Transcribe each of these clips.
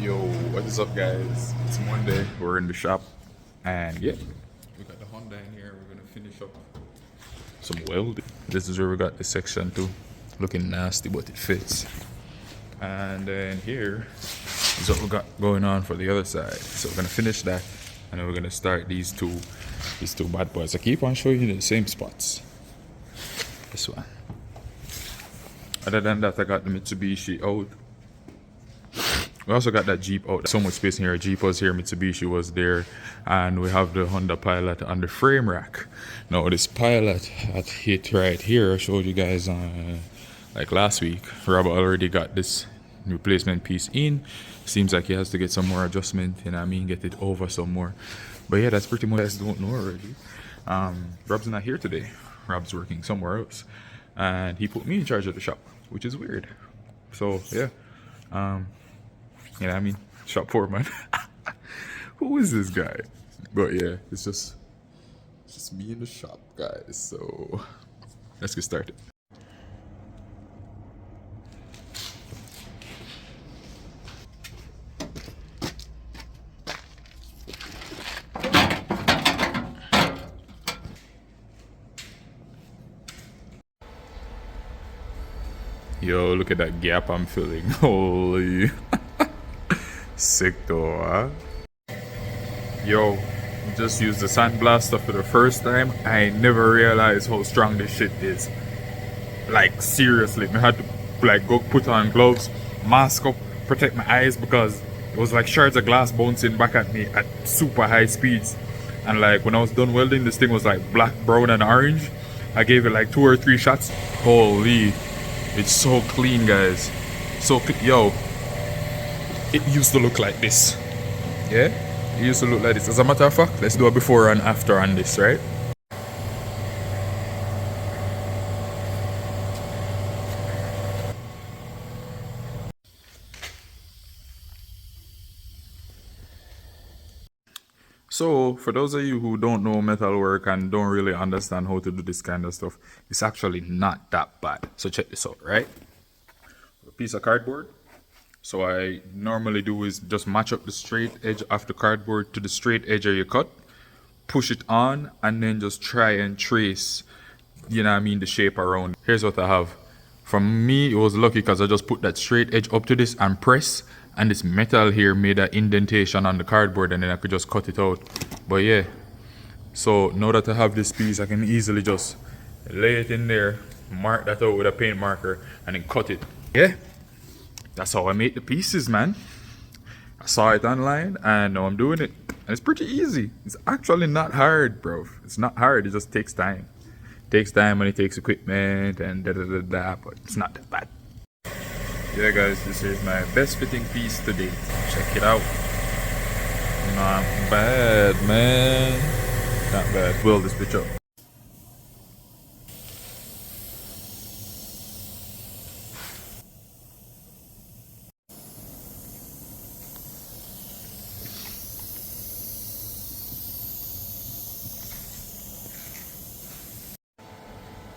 Yo, what is up, guys? It's Monday. We're in the shop, and yeah, we got the Honda in here. We're gonna finish up some welding. This is where we got the section too, looking nasty, but it fits. And then here is what we got going on for the other side. So we're gonna finish that, and then we're gonna start these two bad boys. I keep on showing you the same spots. This one. Other than that, I got the Mitsubishi out. We also got that Jeep out. So much space in here. Jeep was here, Mitsubishi was there, and we have the Honda Pilot on the frame rack. Now this Pilot had hit right here. I showed you guys like last week. Rob already got this replacement piece in. Seems like he has to get some more adjustment, you know what I mean, get it over some more. But yeah, that's pretty much what you guys don't know already. Rob's not here today. Rob's working somewhere else, and he put me in charge of the shop, which is weird. So yeah. You know what I mean? Shop foreman. Who is this guy? But yeah, it's just me in the shop, guys. So let's get started. Yo, look at that gap I'm filling. Holy. Sick though, huh? Yo, just used the sandblaster for the first time. I never realized how strong this shit is. Like seriously, I had to like go put on gloves, mask up, protect my eyes because it was like shards of glass bouncing back at me at super high speeds. And like when I was done welding, this thing was like black, brown, and orange. I gave it like 2 or 3 shots. Holy, it's so clean, guys. So yo. It used to look like this. Yeah? It used to look like this. As a matter of fact, let's do a before and after on this, right? So, for those of you who don't know metalwork and don't really understand how to do this kind of stuff, it's actually not that bad. So check this out, right? A piece of cardboard. So I normally do is just match up the straight edge of the cardboard to the straight edge of your cut, push it on, and then just try and trace, you know what I mean, the shape around. Here's what I have. For me, it was lucky because I just put that straight edge up to this and press, and this metal here made an indentation on the cardboard, and then I could just cut it out. But yeah, so now that I have this piece, I can easily just lay it in there, mark that out with a paint marker, and then cut it. Yeah. That's how I make the pieces, man. I saw it online and now I'm doing it. And it's pretty easy. It's actually not hard, bro. It's not hard. It just takes time. It takes time and it takes equipment and da-da-da-da, but it's not that bad. Yeah, guys, this is my best fitting piece to date. Check it out. Not bad, man. Not bad. Weld this bitch up.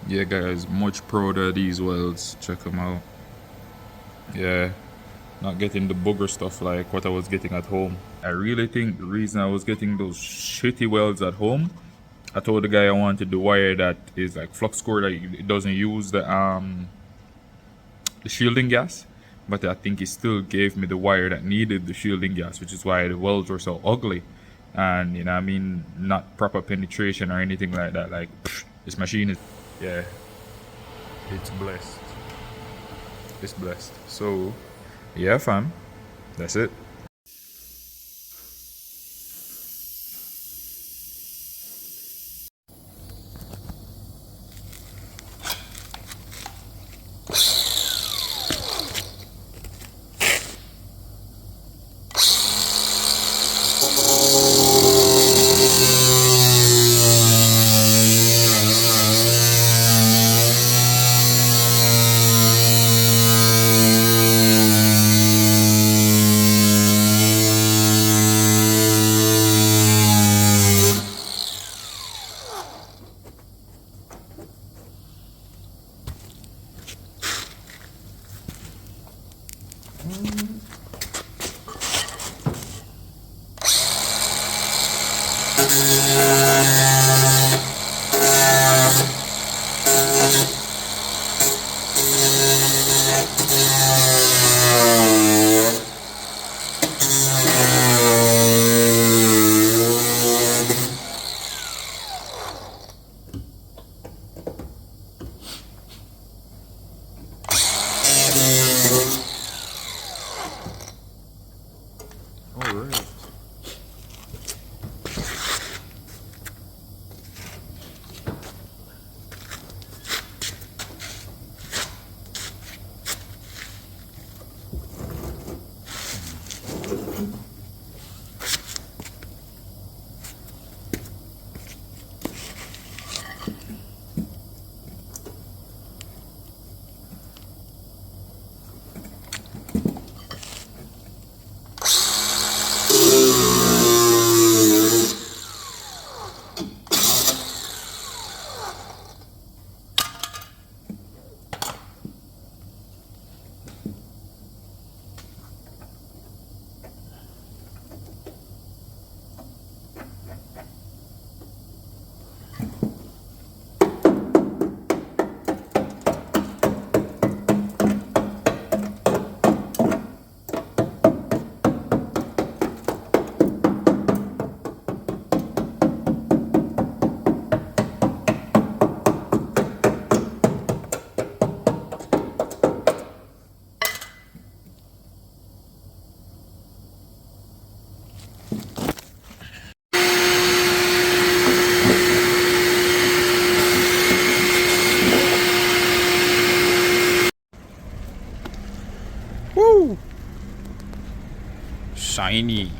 Yeah, guys, much prouder of these welds. Check them out. Yeah, not getting the booger stuff like what I was getting at home. I really think the reason I was getting those shitty welds at home, I told the guy I wanted the wire that is like flux core, that it doesn't use the shielding gas, but I think he still gave me the wire that needed the shielding gas, which is why the welds were so ugly. And you know what I mean, not proper penetration or anything like that. Like this machine is, yeah, it's blessed. It's blessed. So yeah, fam, that's it. All right. Woo! Shiny.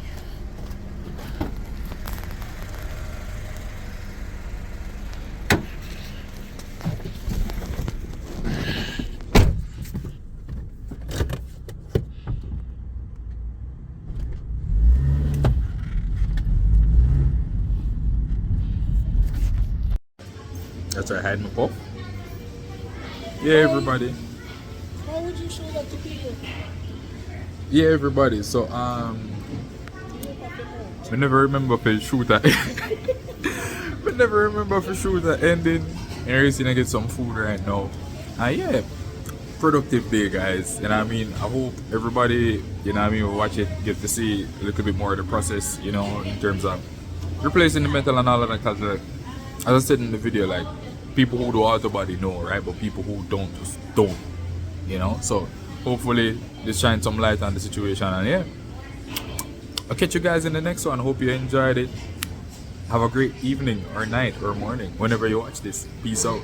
That's our head and puff. Yeah, everybody. Why would you show that to people? Yeah, everybody. So I never remember if it shoot at I never remember if it shoot at ending. And everything I get some food right now. And yeah, productive day, guys. And I mean, I hope everybody, you know what I mean, will watch it, get to see a little bit more of the process, you know, in terms of replacing the metal and all of that. Because as I said in the video, like, people who do auto body know, right? But people who don't just don't, you know. So hopefully this shines some light on the situation. And yeah, I'll catch you guys in the next one. Hope you enjoyed it. Have a great evening or night or morning whenever you watch this. Peace out.